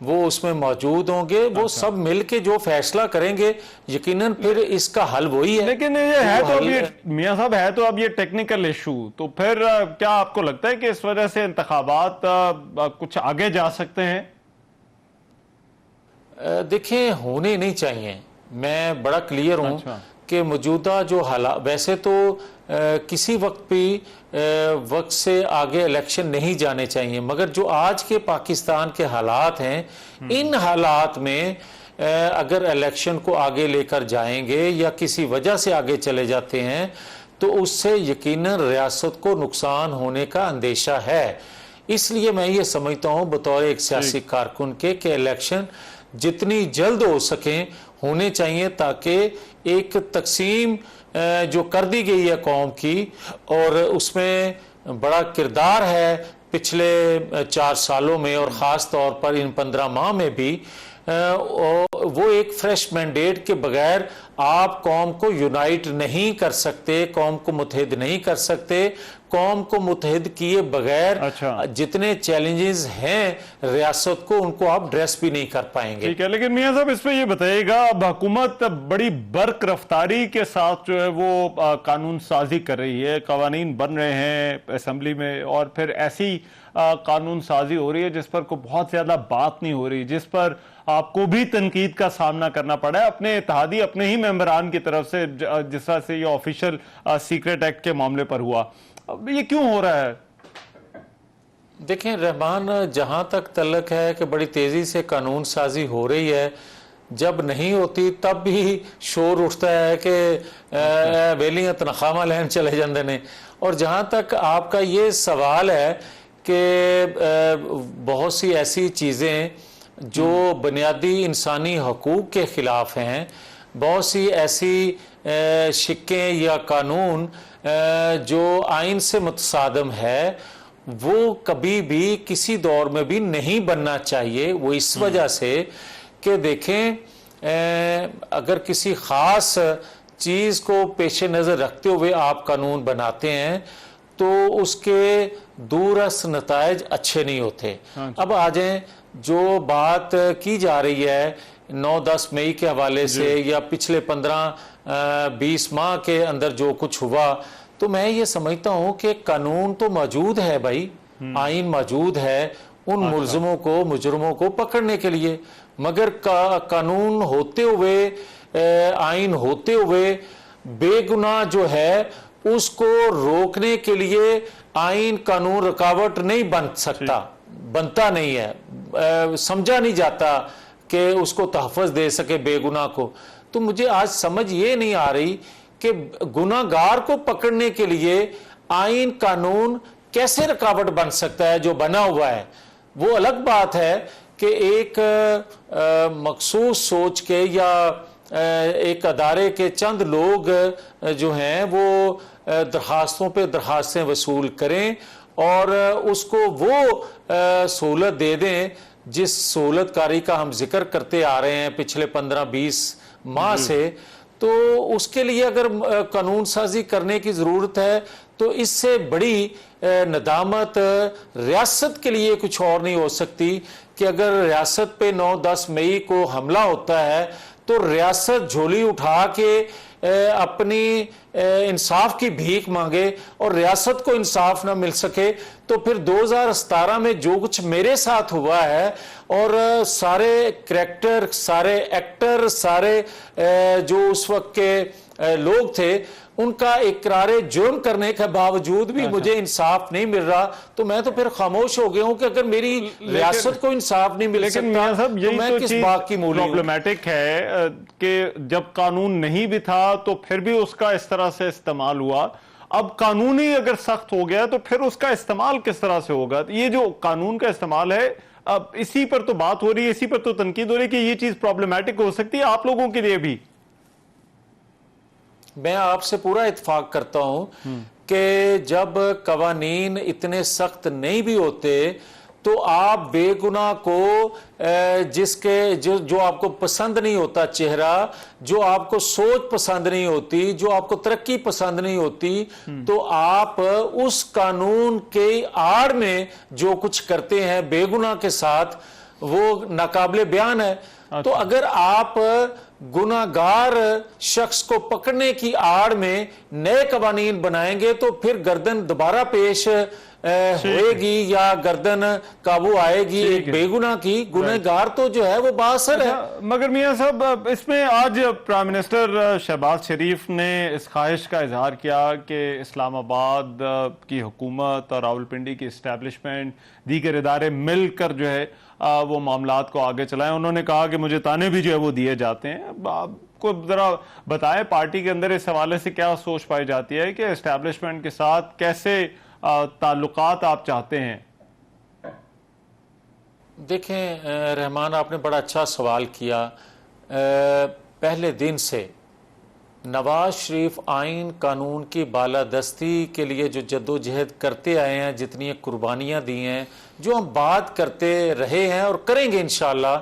وہ اس میں موجود ہوں گے، وہ سب مل کے جو فیصلہ کریں گے یقیناً پھر اس کا حل وہی ہے. لیکن یہ ہے تو اب یہ میاں صاحب ہے تو اب یہ ٹیکنیکل ایشو، تو پھر کیا آپ کو لگتا ہے کہ اس وجہ سے انتخابات کچھ آگے جا سکتے ہیں؟ دیکھیں ہونے نہیں چاہیے. میں بڑا کلیئر ہوں کہ موجودہ جو حالات، ویسے تو کسی وقت بھی وقت سے آگے الیکشن نہیں جانے چاہیے، مگر جو آج کے پاکستان کے حالات ہیں ان حالات میں اگر الیکشن کو آگے لے کر جائیں گے یا کسی وجہ سے آگے چلے جاتے ہیں تو اس سے یقیناً ریاست کو نقصان ہونے کا اندیشہ ہے. اس لیے میں یہ سمجھتا ہوں بطور ایک سیاسی کارکن کے کہ الیکشن جتنی جلد ہو سکیں ہونے چاہیے، تاکہ ایک تقسیم جو کر دی گئی ہے قوم کی، اور اس میں بڑا کردار ہے پچھلے 4 سالوں میں اور خاص طور پر ان 15 ماہ میں بھی، وہ ایک فریش مینڈیٹ کے بغیر آپ قوم کو یونائٹ نہیں کر سکتے، قوم کو متحد نہیں کر سکتے. قوم کو متحد کیے بغیر جتنے چیلنجز ہیں ریاست کو، ان کو آپ ڈریس بھی نہیں کر پائیں گے. ٹھیک ہے، لیکن میاں صاحب اس پہ یہ بتائیے گا، اب حکومت بڑی برق رفتاری کے ساتھ جو ہے وہ قانون سازی کر رہی ہے، قوانین بن رہے ہیں اسمبلی میں، اور پھر ایسی قانون سازی ہو رہی ہے جس پر کوئی بہت زیادہ بات نہیں ہو رہی، جس پر آپ کو بھی تنقید کا سامنا کرنا پڑا ہے اپنے اتحادی، اپنے ہی ممبران کی طرف سے، جس طرح سے یہ آفیشل سیکرٹ ایکٹ کے معاملے پر ہوا. اب یہ کیوں ہو رہا ہے؟ دیکھیں رحمان، جہاں تک تعلق ہے کہ بڑی تیزی سے قانون سازی ہو رہی ہے، جب نہیں ہوتی تب بھی شور اٹھتا ہے کہ ویلیاں تنخواہ لین چلے جاندے نے. اور جہاں تک آپ کا یہ سوال ہے کہ بہت سی ایسی چیزیں جو بنیادی انسانی حقوق کے خلاف ہیں، بہت سی ایسی شکیں یا قانون جو آئین سے متصادم ہے، وہ کبھی بھی کسی دور میں بھی نہیں بننا چاہیے. وہ اس وجہ سے کہ دیکھیں اگر کسی خاص چیز کو پیش نظر رکھتے ہوئے آپ قانون بناتے ہیں تو اس کے دورس نتائج اچھے نہیں ہوتے. اب آ جائیں، جو بات کی جا رہی ہے 9-10 مئی کے حوالے سے یا پچھلے 15-20 ماہ کے اندر جو کچھ ہوا، تو میں یہ سمجھتا ہوں کہ قانون تو موجود ہے بھائی، آئین موجود ہے ان ملزموں کو، مجرموں کو پکڑنے کے لیے، مگر قانون ہوتے ہوئے، آئین ہوتے ہوئے بے گناہ جو ہے اس کو روکنے کے لیے آئین قانون رکاوٹ نہیں بن سکتا، بنتا نہیں ہے، سمجھا نہیں جاتا کہ اس کو تحفظ دے سکے بے گناہ کو. تو مجھے آج سمجھ یہ نہیں آ رہی کہ گناہ گار کو پکڑنے کے لیے آئین قانون کیسے رکاوٹ بن سکتا ہے جو بنا ہوا ہے. وہ الگ بات ہے کہ ایک مخصوص سوچ کے یا ایک ادارے کے چند لوگ جو ہیں وہ درخواستوں پہ درخواستیں وصول کریں اور اس کو وہ سہولت دے دیں جس سہولت کاری کا ہم ذکر کرتے آ رہے ہیں پچھلے 15-20 ماہ سے. تو اس کے لیے اگر قانون سازی کرنے کی ضرورت ہے تو اس سے بڑی ندامت ریاست کے لیے کچھ اور نہیں ہو سکتی کہ اگر ریاست پہ 9-10 مئی کو حملہ ہوتا ہے تو ریاست جھولی اٹھا کے اپنی انصاف کی بھیک مانگے اور ریاست کو انصاف نہ مل سکے تو پھر 2017 میں جو کچھ میرے ساتھ ہوا ہے اور سارے کریکٹر، سارے ایکٹر، سارے جو اس وقت کے لوگ تھے ان کا اقرار جرم کرنے کے باوجود بھی مجھے انصاف نہیں مل رہا تو میں تو پھر خاموش ہو گیا ہوں کہ اگر میری ریاست کو انصاف نہیں مل سکتا تو میں کس بات کی مولی ہوں. پرابلمیٹک ہے کہ جب قانون نہیں بھی تھا تو پھر بھی اس کا اس طرح سے استعمال ہوا. اب قانون ہی اگر سخت ہو گیا تو پھر اس کا استعمال کس طرح سے ہوگا؟ یہ جو قانون کا استعمال ہے اب اسی پر تو بات ہو رہی ہے، اسی پر تو تنقید ہو رہی ہے کہ یہ چیز پرابلمیٹک ہو سکتی ہے آپ لوگوں کے لیے بھی. میں آپ سے پورا اتفاق کرتا ہوں کہ جب قوانین اتنے سخت نہیں بھی ہوتے تو آپ بے گناہ کو جس کے جو آپ کو پسند نہیں ہوتا چہرہ، جو آپ کو سوچ پسند نہیں ہوتی، جو آپ کو ترقی پسند نہیں ہوتی، تو آپ اس قانون کے آڑ میں جو کچھ کرتے ہیں بے گناہ کے ساتھ وہ ناقابل بیان ہے. تو اگر آپ گناہگار شخص کو پکڑنے کی آڑ میں نئے قوانین بنائیں گے تو پھر گردن دوبارہ پیش ہوئے گی یا گردن قابو آئے گی ایک بے گناہ کی. گنہگار تو جو ہے وہ بااثر ہے. مگر میاں صاحب اس میں آج پرائم منسٹر شہباز شریف نے اس خواہش کا اظہار کیا کہ اسلام آباد کی حکومت اور راولپنڈی کی اسٹیبلشمنٹ دیگر ادارے مل کر جو ہے وہ معاملات کو آگے چلائیں. انہوں نے کہا کہ مجھے تانے بھی جو ہے وہ دیے جاتے ہیں. آپ کو ذرا بتائیں پارٹی کے اندر اس حوالے سے کیا سوچ پائی جاتی ہے کہ اسٹیبلشمنٹ کے ساتھ کیسے تعلقات آپ چاہتے ہیں؟ دیکھیں رحمان، آپ نے بڑا اچھا سوال کیا. پہلے دن سے نواز شریف آئین قانون کی بالادستی کے لیے جو جدوجہد کرتے آئے ہیں، جتنی قربانیاں دی ہیں، جو ہم بات کرتے رہے ہیں اور کریں گے انشاءاللہ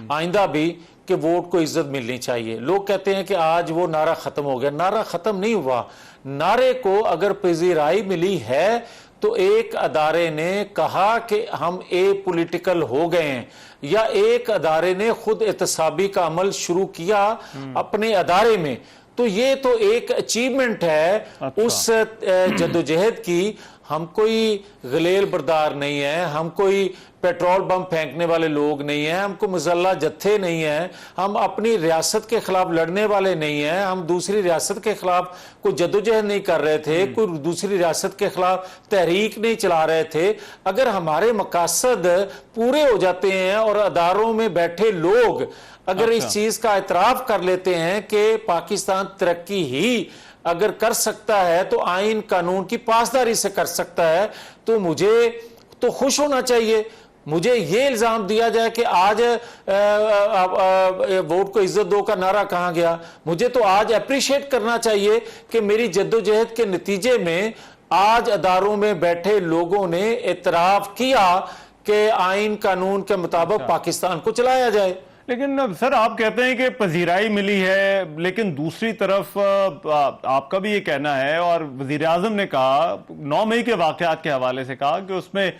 آئندہ بھی، کہ ووٹ کو عزت ملنی چاہیے. لوگ کہتے ہیں کہ آج وہ نعرہ ختم ہو گیا. نعرہ ختم نہیں ہوا. نعرے کو اگر پذیرائی ملی ہے تو ایک ادارے نے کہا کہ ہم پولیٹیکل ہو گئے ہیں، یا ایک ادارے نے خود احتسابی کا عمل شروع کیا اپنے ادارے میں، تو یہ تو ایک اچیومنٹ ہے اس جدوجہد کی. ہم کوئی غلیل بردار نہیں ہیں، ہم کوئی پیٹرول بم پھینکنے والے لوگ نہیں ہیں، ہم کو مسلح جتھے نہیں ہیں، ہم اپنی ریاست کے خلاف لڑنے والے نہیں ہیں، ہم دوسری ریاست کے خلاف کوئی جدوجہد نہیں کر رہے تھے، کوئی دوسری ریاست کے خلاف تحریک نہیں چلا رہے تھے. اگر ہمارے مقاصد پورے ہو جاتے ہیں اور اداروں میں بیٹھے لوگ اگر اس چیز کا اعتراف کر لیتے ہیں کہ پاکستان ترقی ہی اگر کر سکتا ہے تو آئین قانون کی پاسداری سے کر سکتا ہے، تو مجھے تو خوش ہونا چاہیے. مجھے یہ الزام دیا جائے کہ آج ووٹ کو عزت دو کا نعرہ کہاں گیا. مجھے تو آج اپریشیٹ کرنا چاہیے کہ میری جدوجہد کے نتیجے میں آج اداروں میں بیٹھے لوگوں نے اعتراف کیا کہ آئین قانون کے مطابق پاکستان کو چلایا جائے. لیکن سر آپ کہتے ہیں کہ پذیرائی ملی ہے، لیکن دوسری طرف آپ کا بھی یہ کہنا ہے اور وزیر اعظم نے کہا 9 مئی کے واقعات کے حوالے سے کہا کہ اس میں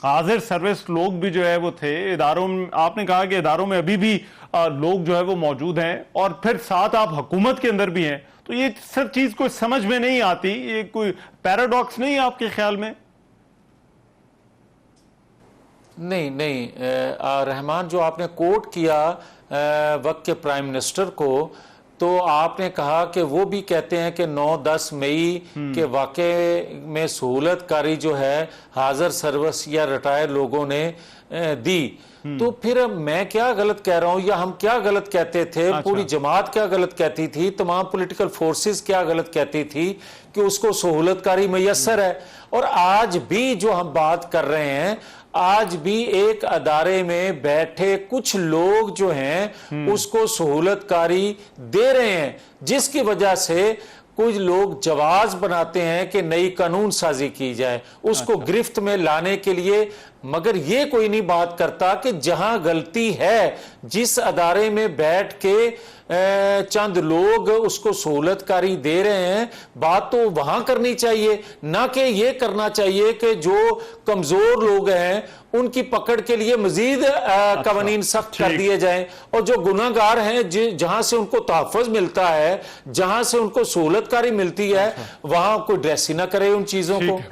حاضر سروس لوگ بھی جو ہے وہ تھے اداروں میں. آپ نے کہا کہ اداروں میں ابھی بھی لوگ جو ہے وہ موجود ہیں اور پھر ساتھ آپ حکومت کے اندر بھی ہیں. تو یہ سر چیز کوئی سمجھ میں نہیں آتی، یہ کوئی پیراڈاکس نہیں ہے آپ کے خیال میں؟ نہیں رحمان، جو آپ نے کوٹ کیا وقت کے پرائم منسٹر کو، تو آپ نے کہا کہ وہ بھی کہتے ہیں کہ 9-10 مئی کے واقعے میں سہولت کاری جو ہے حاضر سروس یا ریٹائر لوگوں نے دی. تو پھر میں کیا غلط کہہ رہا ہوں یا ہم کیا غلط کہتے تھے؟ پوری جماعت کیا غلط کہتی تھی؟ تمام پولیٹیکل فورسز کیا غلط کہتی تھی کہ اس کو سہولت کاری میسر ہے؟ اور آج بھی جو ہم بات کر رہے ہیں، آج بھی ایک ادارے میں بیٹھے کچھ لوگ جو ہیں اس کو سہولت کاری دے رہے ہیں، جس کی وجہ سے کچھ لوگ جواز بناتے ہیں کہ نئی قانون سازی کی جائے اس کو گرفت میں لانے کے لیے. مگر یہ کوئی نہیں بات کرتا کہ جہاں غلطی ہے، جس ادارے میں بیٹھ کے چند لوگ اس کو سہولت کاری دے رہے ہیں، بات تو وہاں کرنی چاہیے، نہ کہ یہ کرنا چاہیے کہ جو کمزور لوگ ہیں ان کی پکڑ کے لیے مزید قوانین سخت کر دیے جائیں، اور جو گناہگار ہیں جہاں سے ان کو تحفظ ملتا ہے، جہاں سے ان کو سہولت کاری ملتی ہے، وہاں کوئی ڈریس ہی نہ کرے ان چیزوں کو.